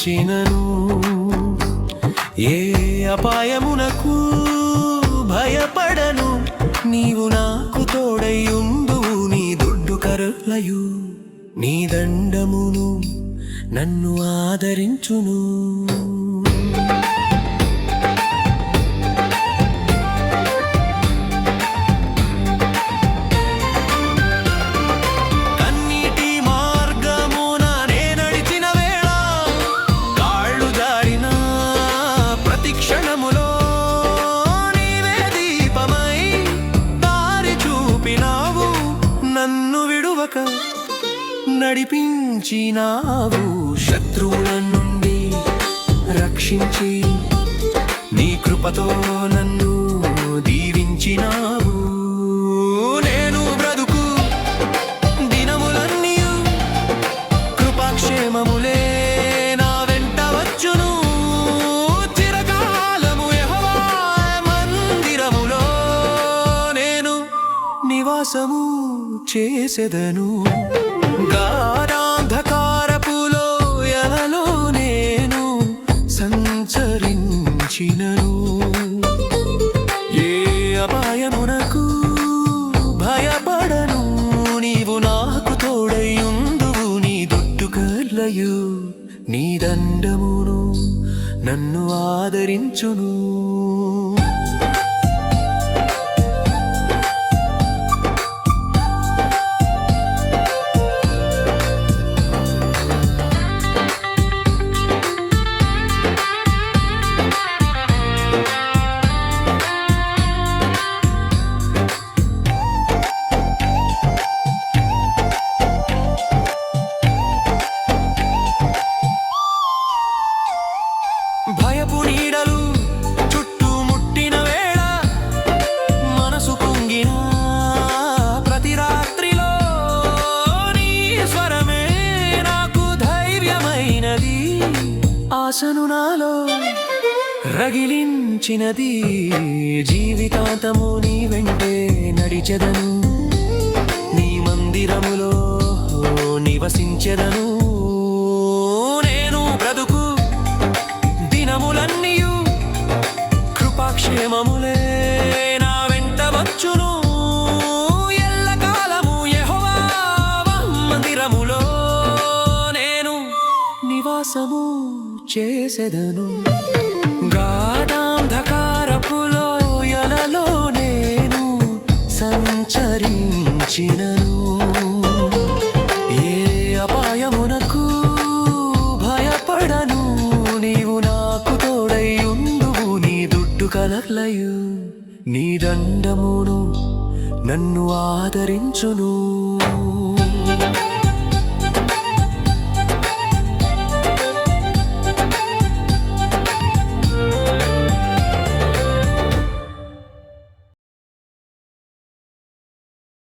సంచరించినను ఏ అపాయమునకు భయపడను నీవు నాకు తోడైయుందువు నీ దుడ్డు కరులయు నీ దండమును నన్ను ఆదరించును నడిపించినావు శత్రువుల నుండి రక్షించి నీ కృపతో నన్ను దీవించినావు నేను బ్రతుకు దినములన్నీ కృపాక్షేమములే నా వెంట వచ్చును చిరకాలము యెహోవా మందిరములో నేను నివాసము చేసెదను గాఢాంధకారపు లోయలలో నేను సంచరించినను ఏ అపాయమునకు భయపడను నీవు నాకు తోడైయుందువు నీ దుడ్డు కర్లయు నీ దండమును నన్ను ఆదరించును భయపు నీడలు చుట్టుముట్టిన వేళ మనసు పొంగిన ప్రతి రాత్రిలో నీ స్వరమే నాకు ధైర్యమైనది ఆశను నాలో రగిలించినది జీవితాంతము నీ వెంటే నడిచెదను నీ మందిరములో నివసించెదను కృపాక్షేమములే నా వెంట వచ్చును ఎల్లకాలము యెహోవా మందిరములో నేను నివాసము చేసెదను గాఢాంధకారపు లోయలలో నేను సంచరించినను ఏ అపాయమునకు భయపడను నీవు నాకు తోడైయుందువు నీ దుడ్డు కలర్లయు నీ దండమును నన్ను ఆదరించును